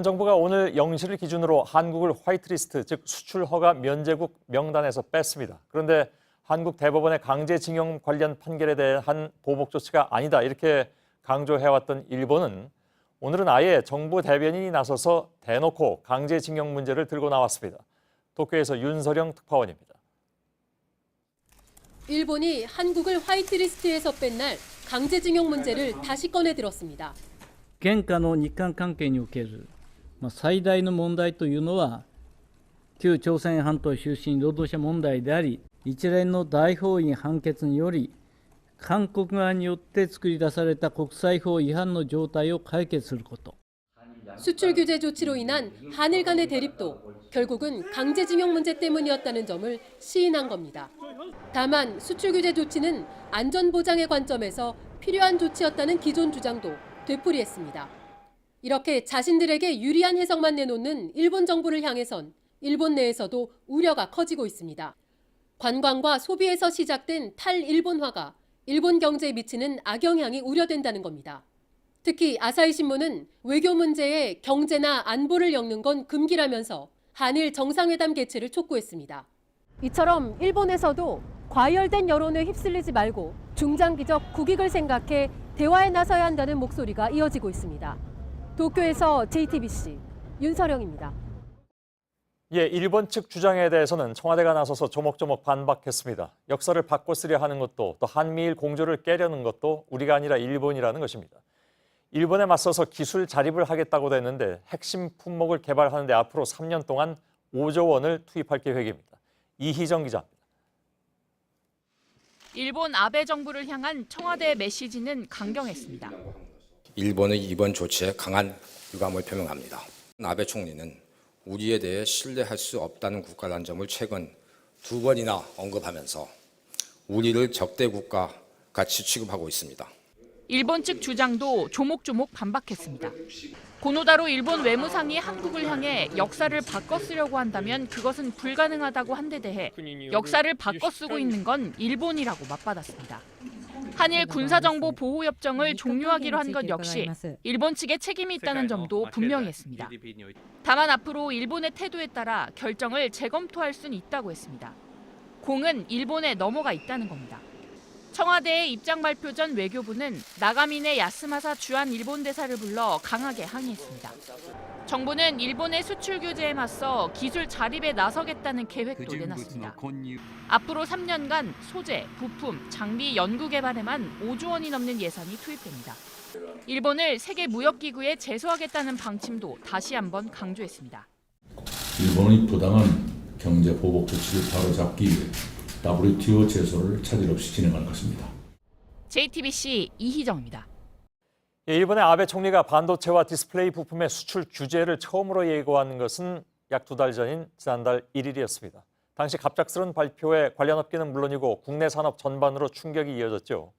정부가 오늘 0시를 기준으로 한국을 화이트리스트, 즉 수출 허가 면제국 명단에서 뺐습니다. 그런데 한국 대법원의 강제징용 관련 판결에 대한 보복 조치가 아니다 이렇게 강조해왔던 일본은 오늘은 아예 정부 대변인이 나서서 대놓고 강제징용 문제를 들고 나왔습니다. 도쿄에서 윤서령 특파원입니다. 일본이 한국을 화이트리스트에서 뺀 날 강제징용 문제를 다시 꺼내들었습니다. 現下の日韓関係における最大の問題というのは旧朝鮮半島出身労働者問題であり、一連の大法院判決により韓国側によって作り出された国際法違反の状態を解決すること。 수출 규제 조치로 인한 한일 간의 대립도 결국은 강제징용 문제 때문이었다는 점을 시인한 겁니다. 다만 수출 규제 조치는 안전 보장의 관점에서 필요한 조치였다는 기존 주장도 되풀이했습니다. 이렇게 자신들에게 유리한 해석만 내놓는 일본 정부를 향해선 일본 내에서도 우려가 커지고 있습니다. 관광과 소비에서 시작된 탈일본화가 일본 경제에 미치는 악영향이 우려된다는 겁니다. 특히 아사히 신문은 외교 문제에 경제나 안보를 엮는 건 금기라면서 한일 정상회담 개최를 촉구했습니다. 이처럼 일본에서도 과열된 여론에 휩쓸리지 말고 중장기적 국익을 생각해 대화에 나서야 한다는 목소리가 이어지고 있습니다. 도쿄에서 JTBC 윤서령입니다. 일본 측 주장에 대해서는 청와대가 나서서 조목조목 반박했습니다. 역사를 바꿔 쓰려 하는 것도 또 한미일 공조를 깨려는 것도 우리가 아니라 일본이라는 것입니다. 일본에 맞서서 기술 자립을 하겠다고 했는데 핵심 품목을 개발하는 데 앞으로 3년 동안 5조 원을 투입할 계획입니다. 이희정 기자입니다. 일본 아베 정부를 향한 청와대의 메시지는 강경했습니다. 일본의 이번 조치에 강한 유감을 표명합니다. 아베 총리는 우리에 대해 신뢰할 수 없다는 국가라는 점을 최근 2번이나 언급하면서 우리를 적대 국가 같이 취급하고 있습니다. 일본 측 주장도 조목조목 반박했습니다. 고노다로 일본 외무상이 한국을 향해 역사를 바꿔 쓰려고 한다면 그것은 불가능하다고 한 데 대해 역사를 바꿔 쓰고 있는 건 일본이라고 맞받았습니다. 한일 군사정보 보호협정을 종료하기로 한 것 역시 일본 측에 책임이 있다는 점도 분명히 했습니다. 다만 앞으로 일본의 태도에 따라 결정을 재검토할 수는 있다고 했습니다. 공은 일본에 넘어가 있다는 겁니다. 청와대의 입장 발표 전 외교부는 나가미네 야스마사 주한 일본 대사를 불러 강하게 항의했습니다. 정부는 일본의 수출 규제에 맞서 기술 자립에 나서겠다는 계획도 내놨습니다. 앞으로 3년간 소재, 부품, 장비 연구 개발에만 5조 원이 넘는 예산이 투입됩니다. 일본을 세계무역기구에 제소하겠다는 방침도 다시 한번 강조했습니다. 일본의 부당한 경제 보복 조치를 바로잡기 위해 WTO 제소를 차질 없이 진행할 것입니다. JTBC 이희정입니다. 일본의 아베 총리가 반도체와 디스플레이 부품의 수출 규제를 처음으로 예고한 것은 약 2달 전인 지난달 1일이었습니다. 당시 갑작스러운 발표에 관련 업계는 물론이고 국내 산업 전반으로 충격이 이어졌죠.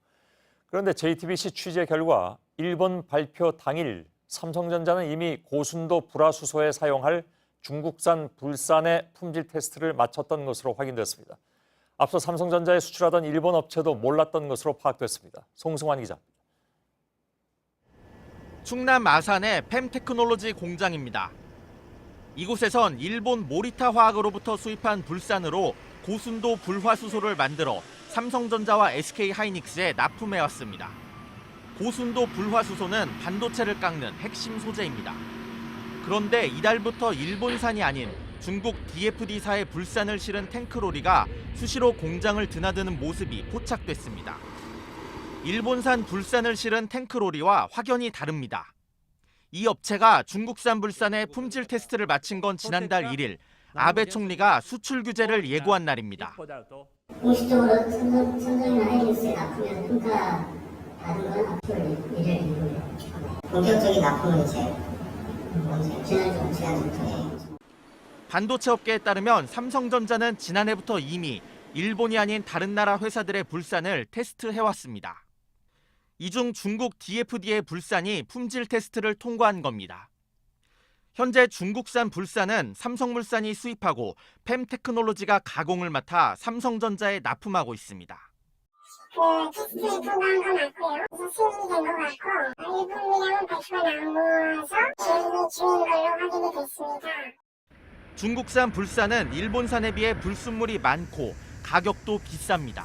그런데 JTBC 취재 결과 일본 발표 당일 삼성전자는 이미 고순도 불화수소에 사용할 중국산 불산의 품질 테스트를 마쳤던 것으로 확인됐습니다. 앞서 삼성전자에 수출하던 일본 업체도 몰랐던 것으로 파악됐습니다. 송승환 기자. 충남 아산의 펨테크놀로지 공장입니다. 이곳에선 일본 모리타 화학으로부터 수입한 불산으로 고순도 불화수소를 만들어 삼성전자와 SK하이닉스에 납품해왔습니다. 고순도 불화수소는 반도체를 깎는 핵심 소재입니다. 그런데 이달부터 일본산이 아닌 중국 DFD사의 불산을 실은 탱크로리가 수시로 공장을 드나드는 모습이 포착됐습니다. 일본산 불산을 실은 탱크로리와 확연히 다릅니다. 이 업체가 중국산 불산의 품질 테스트를 마친 건 지난달 1일 아베 총리가 수출 규제를 예고한 날입니다. 공식적으로 삼성이나 하이닉스에 납품해서 평가 받은 건 앞으로 미래를 이루고요. 본격적인 납품은 이제 지난주부터 반도체 업계에 따르면 삼성전자는 지난해부터 이미 일본이 아닌 다른 나라 회사들의 불산을 테스트해왔습니다. 이 중 중국 DFD의 불산이 품질 테스트를 통과한 겁니다. 현재 중국산 불산은 삼성물산이 수입하고 펨테크놀로지가 가공을 맡아 삼성전자에 납품하고 있습니다. 디스플레이 분화한 거 맞고요. 그래서 승인이 된 것 같고 일본 물량은 배표가 나와서 진행이 중인 걸로 확인이 됐습니다. 중국산 불산은 일본산에 비해 불순물이 많고 가격도 비쌉니다.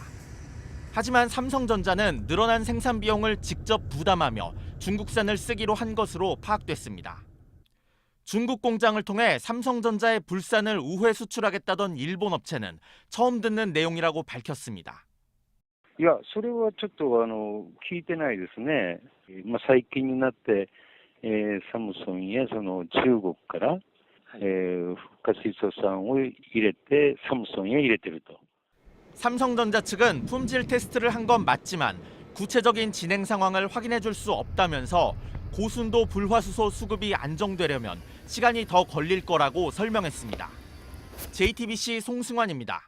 하지만 삼성전자는 늘어난 생산 비용을 직접 부담하며 중국산을 쓰기로 한 것으로 파악됐습니다. 중국 공장을 통해 삼성전자의 불산을 우회 수출하겠다던 일본 업체는 처음 듣는 내용이라고 밝혔습니다. いや、それはちょっと聞いてないですね。最近になって、サムソンやその中国から、不可水素酸を入れてサムソンへ入れてると。 삼성전자 측은 품질 테스트를 한 건 맞지만 구체적인 진행 상황을 확인해 줄 수 없다면서 고순도 불화수소 수급이 안정되려면 시간이 더 걸릴 거라고 설명했습니다. JTBC 송승환입니다.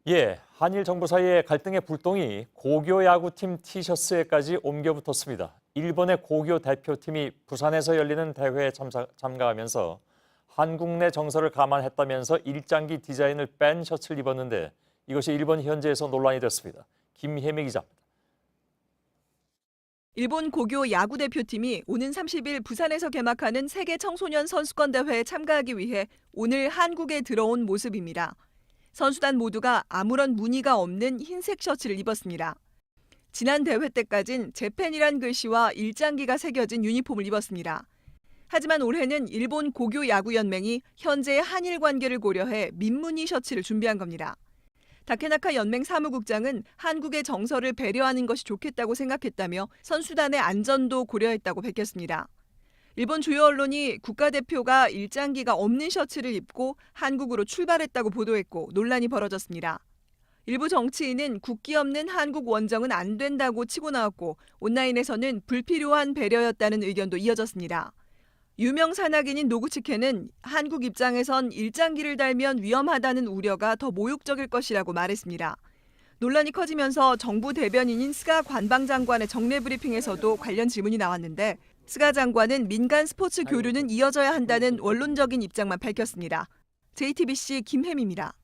예, 한일 정부 사이의 갈등의 불똥이 고교 야구팀 티셔츠에까지 옮겨 붙었습니다. 일본의 고교 대표팀이 부산에서 열리는 대회에 참가하면서 한국 내 정서를 감안했다면서 일장기 디자인을 뺀 셔츠를 입었는데 이것이 일본 현지에서 논란이 됐습니다. 김혜미 기자입니다. 일본 고교 야구 대표팀이 오는 30일 부산에서 개막하는 세계 청소년 선수권 대회에 참가하기 위해 오늘 한국에 들어온 모습입니다. 선수단 모두가 아무런 무늬가 없는 흰색 셔츠를 입었습니다. 지난 대회 때까진 재팬이란 글씨와 일장기가 새겨진 유니폼을 입었습니다. 하지만 올해는 일본 고교 야구 연맹이 현재의 한일 관계를 고려해 민무늬 셔츠를 준비한 겁니다. 다케나카 연맹 사무국장은 한국의 정서를 배려하는 것이 좋겠다고 생각했다며 선수단의 안전도 고려했다고 밝혔습니다. 일본 주요 언론이 국가대표가 일장기가 없는 셔츠를 입고 한국으로 출발했다고 보도했고 논란이 벌어졌습니다. 일부 정치인은 국기 없는 한국 원정은 안 된다고 치고 나왔고 온라인에서는 불필요한 배려였다는 의견도 이어졌습니다. 유명 산악인인 노구치케는 한국 입장에선 일장기를 달면 위험하다는 우려가 더 모욕적일 것이라고 말했습니다. 논란이 커지면서 정부 대변인인 스가 관방장관의 정례 브리핑에서도 관련 질문이 나왔는데 스가 장관은 민간 스포츠 교류는 이어져야 한다는 원론적인 입장만 밝혔습니다. JTBC 김혜미입니다.